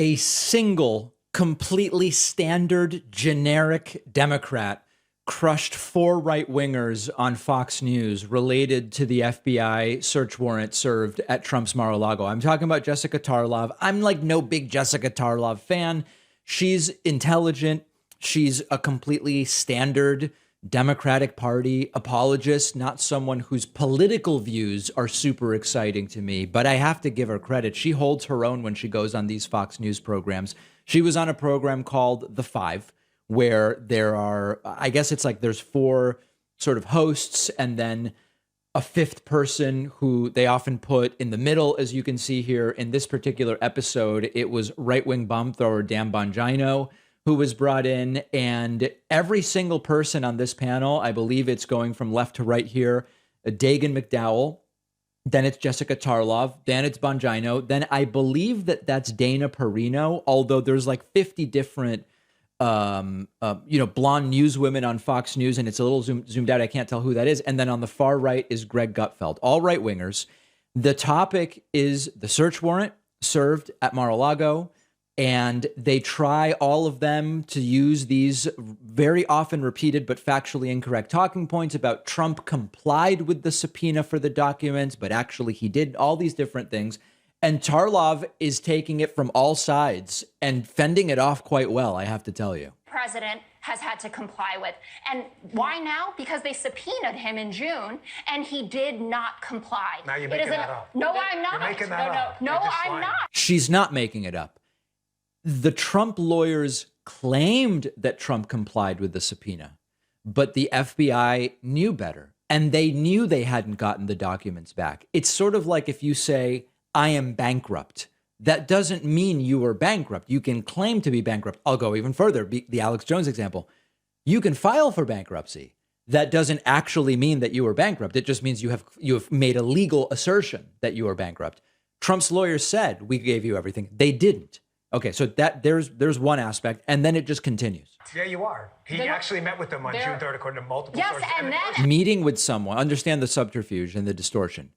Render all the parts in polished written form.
A single, completely standard, generic Democrat crushed 4 right-wingers on Fox News related to the FBI search warrant served at Trump's Mar-a-Lago. I'm talking about Jessica Tarlov. I'm like no big Jessica Tarlov fan. She's intelligent. She's a completely standard Democratic Party apologist, not someone whose political views are super exciting to me, but I have to give her credit. She holds her own when she goes on these Fox News programs. She was on a program called The Five, where there are, I guess it's like there's 4 sort of hosts and then a 5th person who they often put in the middle, as you can see here. In this particular episode, it was right-wing bomb thrower Dan Bongino who was brought in, and every single person on this panel, I believe it's going from left to right here, Dagan McDowell, then it's Jessica Tarlov, then it's Bongino, then I believe that's Dana Perino, although there's like 50 different blonde newswomen on Fox News, and it's a little zoomed out. I can't tell who that is. And then on the far right is Greg Gutfeld, all right wingers. The topic is the search warrant served at Mar-a-Lago, and they try, all of them, to use these very often repeated but factually incorrect talking points about Trump complied with the subpoena for the documents, but actually he did all these different things. And Tarlov is taking it from all sides and fending it off quite well, I have to tell you. President has had to comply with. And why now? Because they subpoenaed him in June, and he did not comply. Now you're making that up. No, I'm not. You're making that up. No, I'm not. She's not making it up. The Trump lawyers claimed that Trump complied with the subpoena, but the FBI knew better, and they knew they hadn't gotten the documents back. It's sort of like if you say, I am bankrupt. That doesn't mean you are bankrupt. You can claim to be bankrupt. I'll go even further. The Alex Jones example. You can file for bankruptcy. That doesn't actually mean that you are bankrupt. It just means you have made a legal assertion that you are bankrupt. Trump's lawyers said, we gave you everything. They didn't. Okay, so that there's one aspect, and then it just continues. Yeah, you are. He actually met with them on June 3rd, according to multiple sources. Yes, and then meeting with someone, understand the subterfuge and the distortion.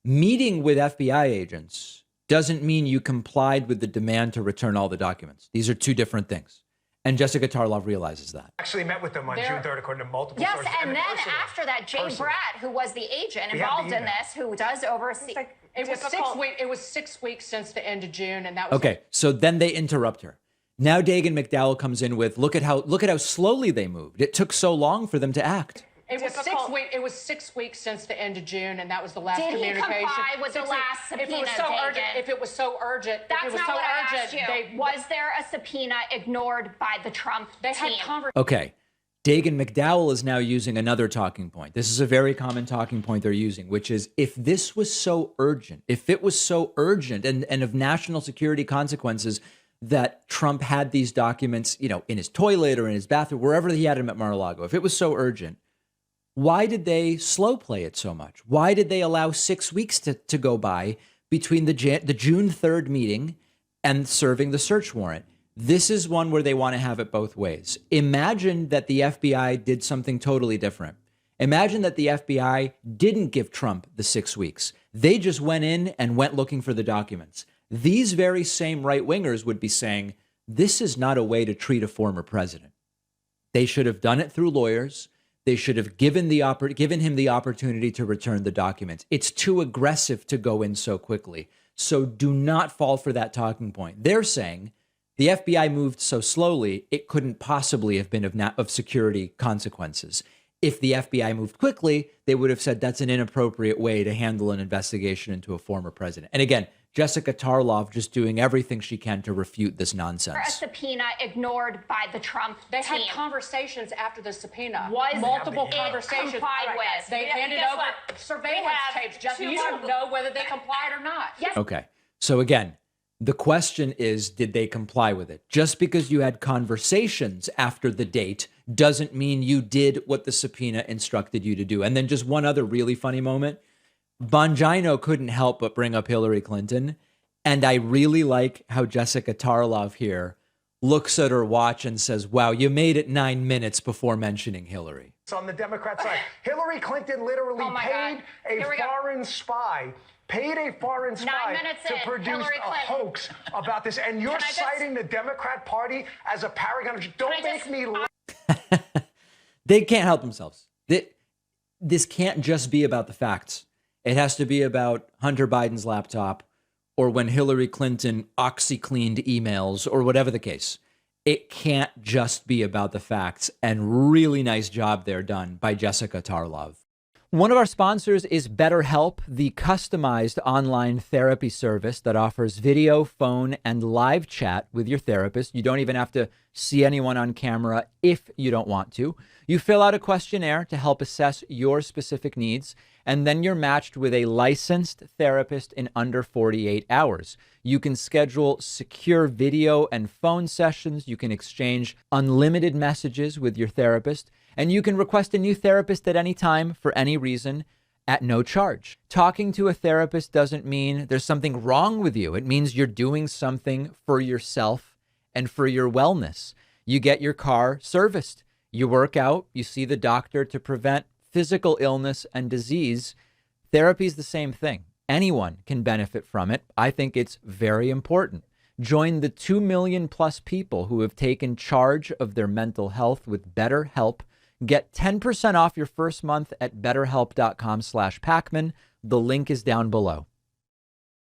Meeting with FBI agents doesn't mean you complied with the demand to return all the documents. These are 2 different things. And Jessica Tarlov realizes that. Actually met with them on June 3rd, according to multiple sources. Yes, and then after that, Jay Bratt, who was the agent involved in this, who does oversee. It was 6 weeks since the end of June, and that was okay. So then they interrupt her. Now Dagan McDowell comes in with, look at how slowly they moved. It took so long for them to act. It was 6 weeks since the end of June, and that was the last communication. Did he comply with the last subpoena, if it was so urgent, that's not what I asked you. Was there a subpoena ignored by the Trump team? Okay. Dagan McDowell is now using another talking point. This is a very common talking point they're using, which is if this was so urgent, if it was so urgent and of national security consequences that Trump had these documents, in his toilet or in his bathroom, wherever he had them at Mar-a-Lago, if it was so urgent, why did they slow play it so much? Why did they allow 6 weeks to go by between the June 3rd meeting and serving the search warrant? This is one where they want to have it both ways. Imagine that the FBI did something totally different. Imagine that the FBI didn't give Trump the 6 weeks. They just went in and went looking for the documents. These very same right-wingers would be saying, this is not a way to treat a former president. They should have done it through lawyers. They should have given him the opportunity to return the documents. It's too aggressive to go in so quickly. So do not fall for that talking point. They're saying the FBI moved so slowly, it couldn't possibly have been of security consequences. If the FBI moved quickly, they would have said that's an inappropriate way to handle an investigation into a former president. And again, Jessica Tarlov just doing everything she can to refute this nonsense. A subpoena ignored by the Trump team. They had conversations after the subpoena. Was multiple conversations complied with? They handed over surveillance tapes. Just you don't know whether they complied or not. Yes. Okay. So again, the question is, did they comply with it? Just because you had conversations after the date doesn't mean you did what the subpoena instructed you to do. And then just one other really funny moment. Bongino couldn't help but bring up Hillary Clinton. And I really like how Jessica Tarlov here looks at her watch and says, wow, you made it 9 minutes before mentioning Hillary. On the Democrat side, Hillary Clinton literally paid a foreign spy paid a foreign spy to produce a hoax about this, and you're citing the Democrat Party as a paragon. Don't make me laugh. They can't help themselves. This can't just be about the facts. It has to be about Hunter Biden's laptop or when Hillary Clinton OxyCleaned emails or whatever the case. It can't just be about the facts. And really nice job there done by Jessica Tarlov. One of our sponsors is BetterHelp, the customized online therapy service that offers video, phone, and live chat with your therapist. You don't even have to see anyone on camera if you don't want to. You fill out a questionnaire to help assess your specific needs, and then you're matched with a licensed therapist in under 48 hours. You can schedule secure video and phone sessions. You can exchange unlimited messages with your therapist. And you can request a new therapist at any time for any reason at no charge. Talking to a therapist doesn't mean there's something wrong with you. It means you're doing something for yourself and for your wellness. You get your car serviced. You work out. You see the doctor to prevent physical illness and disease. Therapy is the same thing. Anyone can benefit from it. I think it's very important. Join the 2 million plus people who have taken charge of their mental health with BetterHelp. Get 10% off your first month at betterhelp.com/Pacman. The link is down below.